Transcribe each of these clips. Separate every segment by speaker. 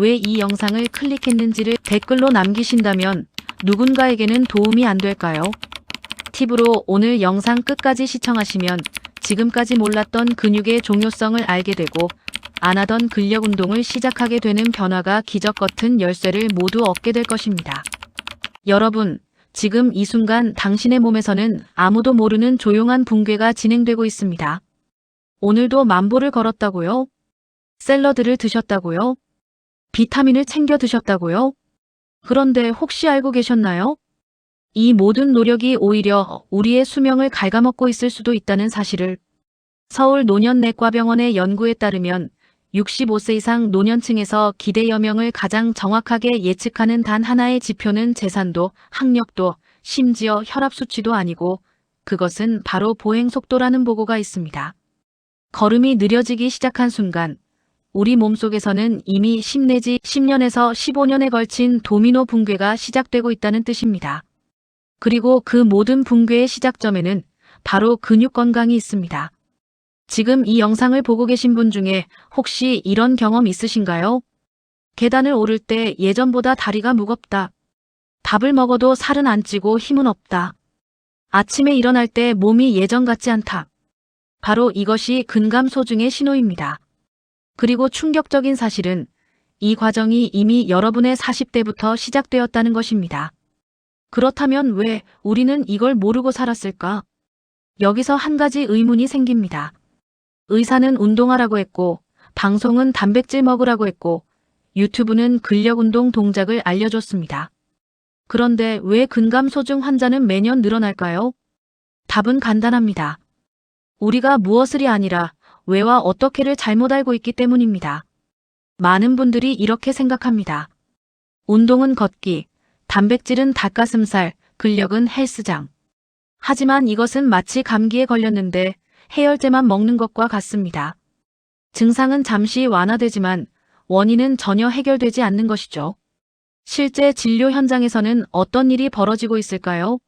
Speaker 1: 왜 이 영상을 클릭했는지를 댓글로 남기신다면 누군가에게는 도움이 안 될까요? 팁으로 오늘 영상 끝까지 시청하시면 지금까지 몰랐던 근육의 중요성을 알게 되고 안 하던 근력 운동을 시작하게 되는 변화가 기적 같은 열쇠를 모두 얻게 될 것입니다. 여러분, 지금 이 순간 당신의 몸에서는 아무도 모르는 조용한 붕괴가 진행되고 있습니다. 오늘도 만보를 걸었다고요? 샐러드를 드셨다고요? 비타민을 챙겨 드셨다고요? 그런데 혹시 알고 계셨나요? 이 모든 노력이 오히려 우리의 수명을 갉아먹고 있을 수도 있다는 사실을. 서울 노년내과병원의 연구에 따르면 65세 이상 노년층에서 기대 여명을 가장 정확하게 예측하는 단 하나의 지표는 재산도, 학력도, 심지어 혈압 수치도 아니고 그것은 바로 보행 속도라는 보고가 있습니다. 걸음이 느려지기 시작한 순간 우리 몸속에서는 이미 10 내지 10년에서 15년에 걸친 도미노 붕괴가 시작되고 있다는 뜻입니다. 그리고 그 모든 붕괴의 시작점에는 바로 근육 건강이 있습니다. 지금 이 영상을 보고 계신 분 중에 혹시 이런 경험 있으신가요? 계단을 오를 때 예전보다 다리가 무겁다. 밥을 먹어도 살은 안 찌고 힘은 없다. 아침에 일어날 때 몸이 예전 같지 않다. 바로 이것이 근감소증의 신호입니다. 그리고 충격적인 사실은 이 과정이 이미 여러분의 40대부터 시작되었다는 것입니다. 그렇다면 왜 우리는 이걸 모르고 살았을까? 여기서 한 가지 의문이 생깁니다. 의사는 운동하라고 했고, 방송은 단백질 먹으라고 했고, 유튜브는 근력 운동 동작을 알려줬습니다. 그런데 왜 근감소증 환자는 매년 늘어날까요? 답은 간단합니다. 우리가 무엇을이 아니라 왜와 어떻게를 잘못 알고 있기 때문입니다. 많은 분들이 이렇게 생각합니다. 운동은 걷기, 단백질은 닭가슴살, 근력은 헬스장. 하지만 이것은 마치 감기에 걸렸는데 해열제만 먹는 것과 같습니다. 증상은 잠시 완화되지만 원인은 전혀 해결되지 않는 것이죠. 실제 진료 현장에서는 어떤 일이 벌어지고 있을까요?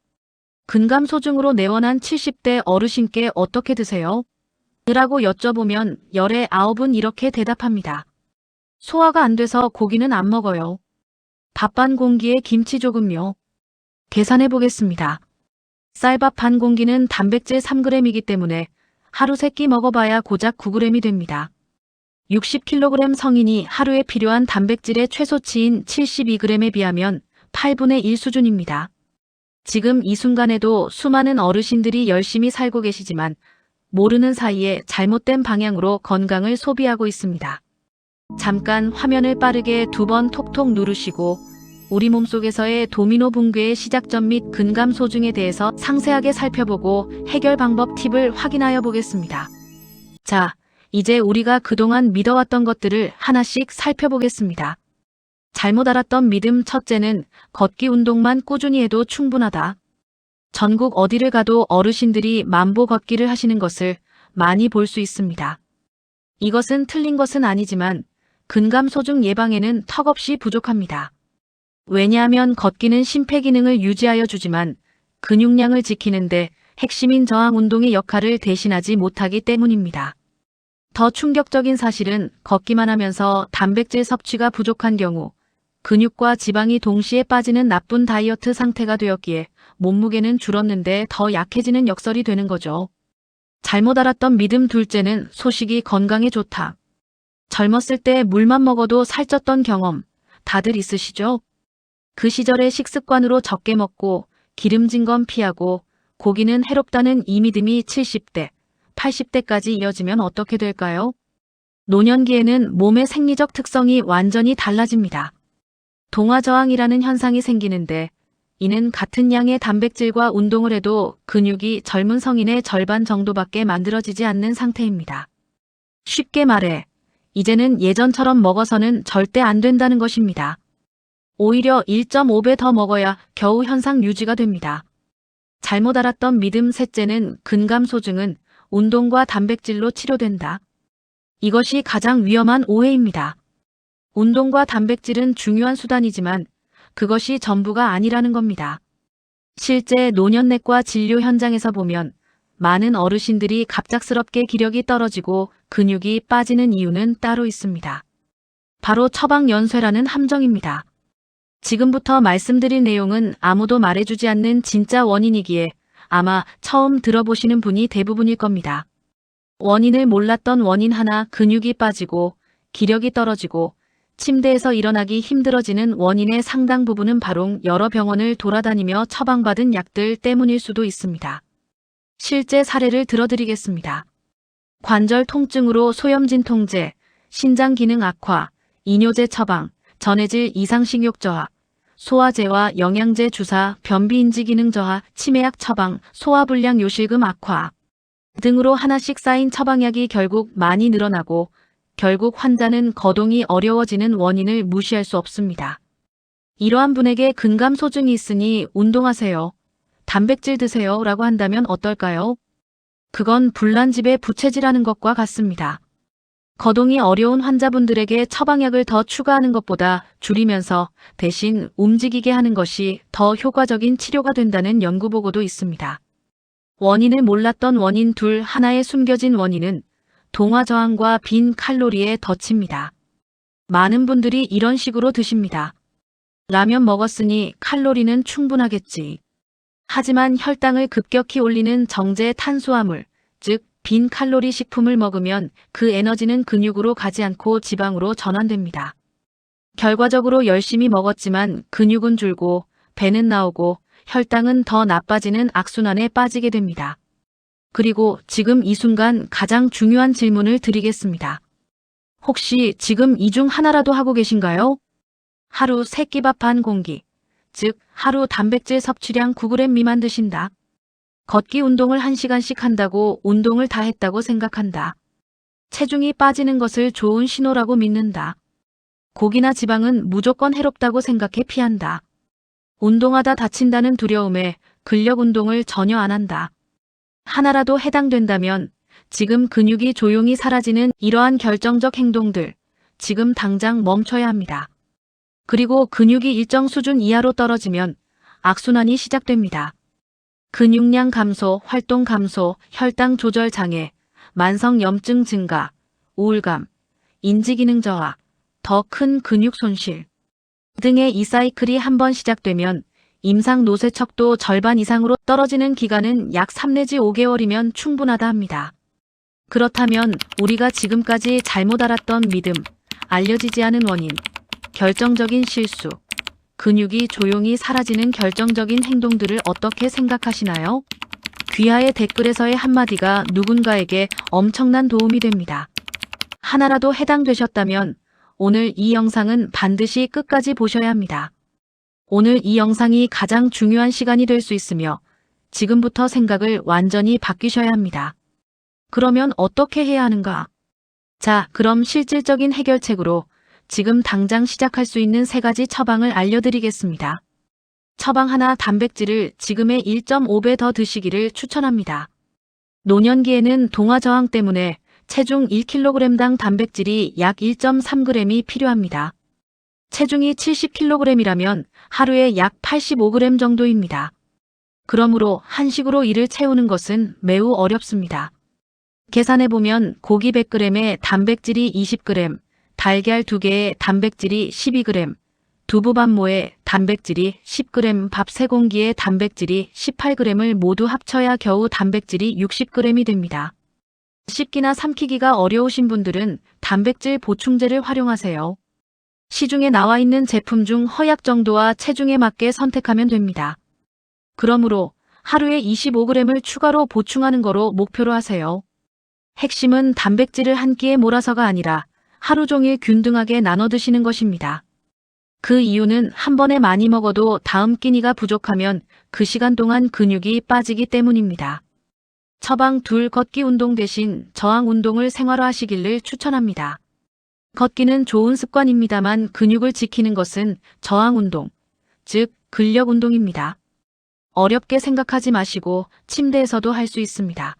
Speaker 1: 근감소증으로 내원한 70대 어르신께 어떻게 드세요? 라고 여쭤보면 열의 9은 이렇게 대답합니다. 소화가 안 돼서 고기는 안 먹어요. 밥 반 공기에 김치 조금요. 계산해 보겠습니다. 쌀밥 반 공기는 단백질 3g이기 때문에 하루 3끼 먹어봐야 고작 9g이 됩니다. 60kg 성인이 하루에 필요한 단백질의 최소치인 72g에 비하면 8분의 1 수준입니다. 지금 이 순간에도 수많은 어르신들이 열심히 살고 계시지만 모르는 사이에 잘못된 방향으로 건강을 소비하고 있습니다. 잠깐 화면을 빠르게 2번 톡톡 누르시고 우리 몸속에서의 도미노 붕괴의 시작점 및 근감소증에 대해서 상세하게 살펴보고 해결 방법 팁을 확인하여 보겠습니다. 자, 이제 우리가 그동안 믿어왔던 것들을 하나씩 살펴보겠습니다. 잘못 알았던 믿음 첫째는 걷기 운동만 꾸준히 해도 충분하다. 전국 어디를 가도 어르신들이 만보 걷기를 하시는 것을 많이 볼 수 있습니다. 이것은 틀린 것은 아니지만 근감소증 예방에는 턱없이 부족합니다. 왜냐하면 걷기는 심폐기능을 유지하여 주지만 근육량을 지키는데 핵심인 저항 운동의 역할을 대신하지 못하기 때문입니다. 더 충격적인 사실은 걷기만 하면서 단백질 섭취가 부족한 경우 근육과 지방이 동시에 빠지는 나쁜 다이어트 상태가 되었기에 몸무게는 줄었는데 더 약해지는 역설이 되는 거죠. 잘못 알았던 믿음 둘째는 소식이 건강에 좋다. 젊었을 때 물만 먹어도 살쪘던 경험 다들 있으시죠? 그 시절의 식습관으로 적게 먹고 기름진 건 피하고 고기는 해롭다는 이 믿음이 70대, 80대까지 이어지면 어떻게 될까요? 노년기에는 몸의 생리적 특성이 완전히 달라집니다. 동화저항이라는 현상이 생기는데 이는 같은 양의 단백질과 운동을 해도 근육이 젊은 성인의 절반 정도밖에 만들어지지 않는 상태입니다. 쉽게 말해 이제는 예전처럼 먹어서는 절대 안 된다는 것입니다. 오히려 1.5배 더 먹어야 겨우 현상 유지가 됩니다. 잘못 알았던 믿음 셋째는 근감소증은 운동과 단백질로 치료된다. 이것이 가장 위험한 오해입니다. 운동과 단백질은 중요한 수단이지만 그것이 전부가 아니라는 겁니다. 실제 노년내과 진료 현장에서 보면 많은 어르신들이 갑작스럽게 기력이 떨어지고 근육이 빠지는 이유는 따로 있습니다. 바로 처방연쇄라는 함정입니다. 지금부터 말씀드릴 내용은 아무도 말해주지 않는 진짜 원인이기에 아마 처음 들어보시는 분이 대부분일 겁니다. 원인을 몰랐던 원인 하나, 근육이 빠지고 기력이 떨어지고 침대에서 일어나기 힘들어지는 원인의 상당 부분은 바로 여러 병원을 돌아다니며 처방받은 약들 때문일 수도 있습니다. 실제 사례를 들어드리겠습니다. 관절 통증으로 소염진 통제, 신장 기능 악화, 이뇨제 처방, 전해질 이상 식욕 저하, 소화제와 영양제 주사, 변비 인지 기능 저하, 치매약 처방, 소화불량 요실금 악화 등으로 하나씩 쌓인 처방약이 결국 많이 늘어나고 결국 환자는 거동이 어려워지는 원인을 무시할 수 없습니다. 이러한 분에게 근감소증이 있으니 운동하세요, 단백질 드세요 라고 한다면 어떨까요? 그건 불난집에 부채질하는 것과 같습니다. 거동이 어려운 환자분들에게 처방약을 더 추가하는 것보다 줄이면서 대신 움직이게 하는 것이 더 효과적인 치료가 된다는 연구보고도 있습니다. 원인을 몰랐던 원인 둘, 하나의 숨겨진 원인은 동화저항과 빈 칼로리의 덫입니다. 많은 분들이 이런 식으로 드십니다. 라면 먹었으니 칼로리는 충분하겠지. 하지만 혈당을 급격히 올리는 정제 탄수화물, 즉 빈 칼로리 식품을 먹으면 그 에너지는 근육으로 가지 않고 지방으로 전환됩니다. 결과적으로 열심히 먹었지만 근육은 줄고 배는 나오고 혈당은 더 나빠지는 악순환에 빠지게 됩니다. 그리고 지금 이 순간 가장 중요한 질문을 드리겠습니다. 혹시 지금 이 중 하나라도 하고 계신가요? 하루 3끼밥 반 공기, 즉 하루 단백질 섭취량 9g 미만 드신다. 걷기 운동을 1시간씩 한다고 운동을 다 했다고 생각한다. 체중이 빠지는 것을 좋은 신호라고 믿는다. 고기나 지방은 무조건 해롭다고 생각해 피한다. 운동하다 다친다는 두려움에 근력 운동을 전혀 안 한다. 하나라도 해당된다면 지금 근육이 조용히 사라지는 이러한 결정적 행동들, 지금 당장 멈춰야 합니다. 그리고 근육이 일정 수준 이하로 떨어지면 악순환이 시작됩니다. 근육량 감소, 활동 감소, 혈당 조절 장애, 만성 염증 증가, 우울감, 인지기능 저하, 더 큰 근육 손실 등의 이 사이클이 한번 시작되면 임상 노쇠척도 절반 이상으로 떨어지는 기간은 약 3 내지 5개월이면 충분하다 합니다. 그렇다면 우리가 지금까지 잘못 알았던 믿음, 알려지지 않은 원인, 결정적인 실수, 근육이 조용히 사라지는 결정적인 행동들을 어떻게 생각하시나요? 귀하의 댓글에서의 한마디가 누군가에게 엄청난 도움이 됩니다. 하나라도 해당되셨다면 오늘 이 영상은 반드시 끝까지 보셔야 합니다. 오늘 이 영상이 가장 중요한 시간이 될 수 있으며 지금부터 생각을 완전히 바뀌셔야 합니다. 그러면 어떻게 해야 하는가? 자, 그럼 실질적인 해결책으로 지금 당장 시작할 수 있는 3가지 처방을 알려드리겠습니다. 처방 하나, 단백질을 지금의 1.5배 더 드시기를 추천합니다. 노년기에는 동화저항 때문에 체중 1kg당 단백질이 약 1.3g이 필요합니다. 체중이 70kg이라면 하루에 약 85g 정도입니다. 그러므로 한식으로 이를 채우는 것은 매우 어렵습니다. 계산해보면 고기 100g에 단백질이 20g, 달걀 2개에 단백질이 12g, 두부 반모에 단백질이 10g, 밥 3공기에 단백질이 18g을 모두 합쳐야 겨우 단백질이 60g이 됩니다. 씹기나 삼키기가 어려우신 분들은 단백질 보충제를 활용하세요. 시중에 나와 있는 제품 중 허약 정도와 체중에 맞게 선택하면 됩니다. 그러므로 하루에 25g을 추가로 보충하는 거로 목표로 하세요. 핵심은 단백질을 한 끼에 몰아서가 아니라 하루 종일 균등하게 나눠 드시는 것입니다. 그 이유는 한 번에 많이 먹어도 다음 끼니가 부족하면 그 시간 동안 근육이 빠지기 때문입니다. 처방 2, 걷기 운동 대신 저항 운동을 생활화하시기를 추천합니다. 걷기는 좋은 습관입니다만 근육을 지키는 것은 저항 운동, 즉 근력 운동입니다. 어렵게 생각하지 마시고 침대에서도 할 수 있습니다.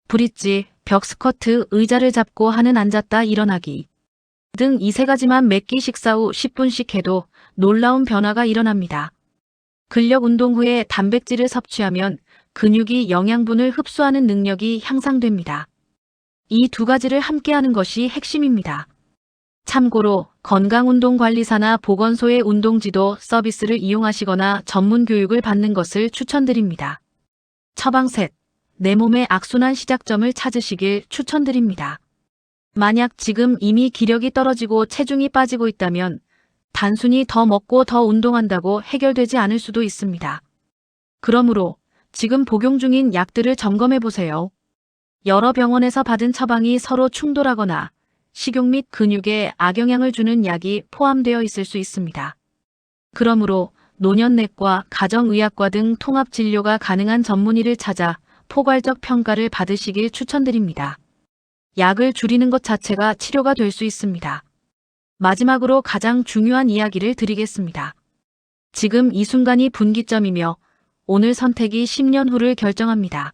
Speaker 1: 브릿지, 벽 스쿼트, 의자를 잡고 하는 앉았다 일어나기 등 이 3가지만 몇 끼 식사 후 10분씩 해도 놀라운 변화가 일어납니다. 근력 운동 후에 단백질을 섭취하면 근육이 영양분을 흡수하는 능력이 향상됩니다. 이 2가지를 함께 하는 것이 핵심입니다. 참고로 건강운동관리사나 보건소의 운동지도 서비스를 이용하시거나 전문 교육을 받는 것을 추천드립니다. 처방 셋. 내 몸의 악순환 시작점을 찾으시길 추천드립니다. 만약 지금 이미 기력이 떨어지고 체중이 빠지고 있다면 단순히 더 먹고 더 운동한다고 해결되지 않을 수도 있습니다. 그러므로 지금 복용 중인 약들을 점검해 보세요. 여러 병원에서 받은 처방이 서로 충돌하거나 식욕 및 근육에 악영향을 주는 약이 포함되어 있을 수 있습니다. 그러므로 노년내과, 가정의학과 등 통합진료가 가능한 전문의를 찾아 포괄적 평가를 받으시길 추천드립니다. 약을 줄이는 것 자체가 치료가 될 수 있습니다. 마지막으로 가장 중요한 이야기를 드리겠습니다. 지금 이 순간이 분기점이며 오늘 선택이 10년 후를 결정합니다.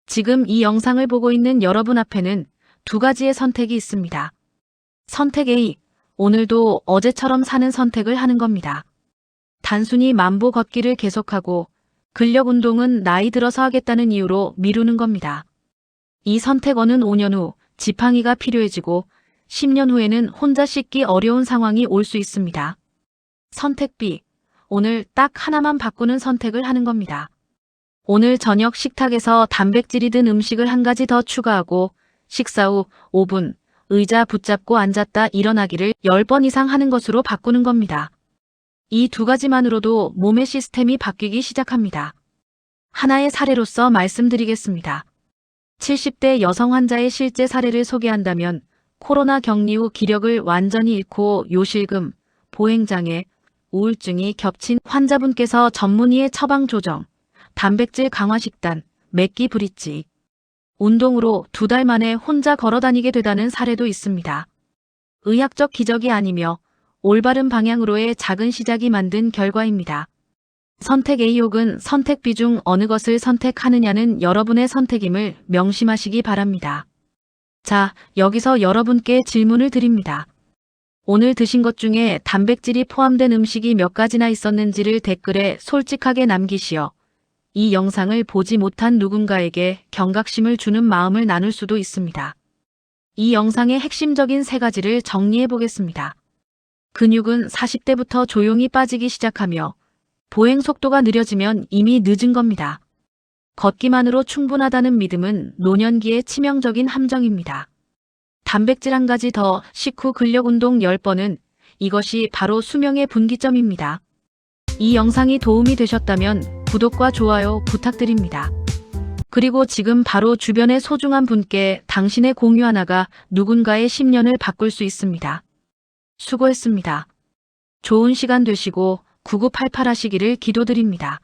Speaker 1: 지금 이 영상을 보고 있는 여러분 앞에는 두 가지의 선택이 있습니다. 선택 A, 오늘도 어제처럼 사는 선택을 하는 겁니다. 단순히 만보 걷기를 계속하고 근력 운동은 나이 들어서 하겠다는 이유로 미루는 겁니다. 이 선택어는 5년 후 지팡이가 필요해지고 10년 후에는 혼자 씻기 어려운 상황이 올 수 있습니다. 선택 B, 오늘 딱 하나만 바꾸는 선택을 하는 겁니다. 오늘 저녁 식탁에서 단백질이 든 음식을 한 가지 더 추가하고 식사 후 5분 의자 붙잡고 앉았다 일어나기를 10번 이상 하는 것으로 바꾸는 겁니다. 이 두 가지만으로도 몸의 시스템이 바뀌기 시작합니다. 하나의 사례로서 말씀드리겠습니다. 70대 여성 환자의 실제 사례를 소개한다면 코로나 격리 후 기력을 완전히 잃고 요실금, 보행장애, 우울증이 겹친 환자분께서 전문의의 처방 조정, 단백질 강화 식단, 맥기 브릿지, 운동으로 2달 만에 혼자 걸어다니게 되다는 사례도 있습니다. 의학적 기적이 아니며 올바른 방향으로의 작은 시작이 만든 결과입니다. 선택 A 혹은 선택 B 중 어느 것을 선택하느냐는 여러분의 선택임을 명심하시기 바랍니다. 자, 여기서 여러분께 질문을 드립니다. 오늘 드신 것 중에 단백질이 포함된 음식이 몇 가지나 있었는지를 댓글에 솔직하게 남기시어 이 영상을 보지 못한 누군가에게 경각심을 주는 마음을 나눌 수도 있습니다. 이 영상의 핵심적인 3가지를 정리해 보겠습니다. 근육은 40대부터 조용히 빠지기 시작하며 보행 속도가 느려지면 이미 늦은 겁니다. 걷기만으로 충분하다는 믿음은 노년기의 치명적인 함정입니다. 단백질 한 가지 더, 식후 근력 운동 10번은 이것이 바로 수명의 분기점입니다. 이 영상이 도움이 되셨다면 구독과 좋아요 부탁드립니다. 그리고 지금 바로 주변의 소중한 분께 당신의 공유 하나가 누군가의 10년을 바꿀 수 있습니다. 수고했습니다. 좋은 시간 되시고 9988 하시기를 기도드립니다.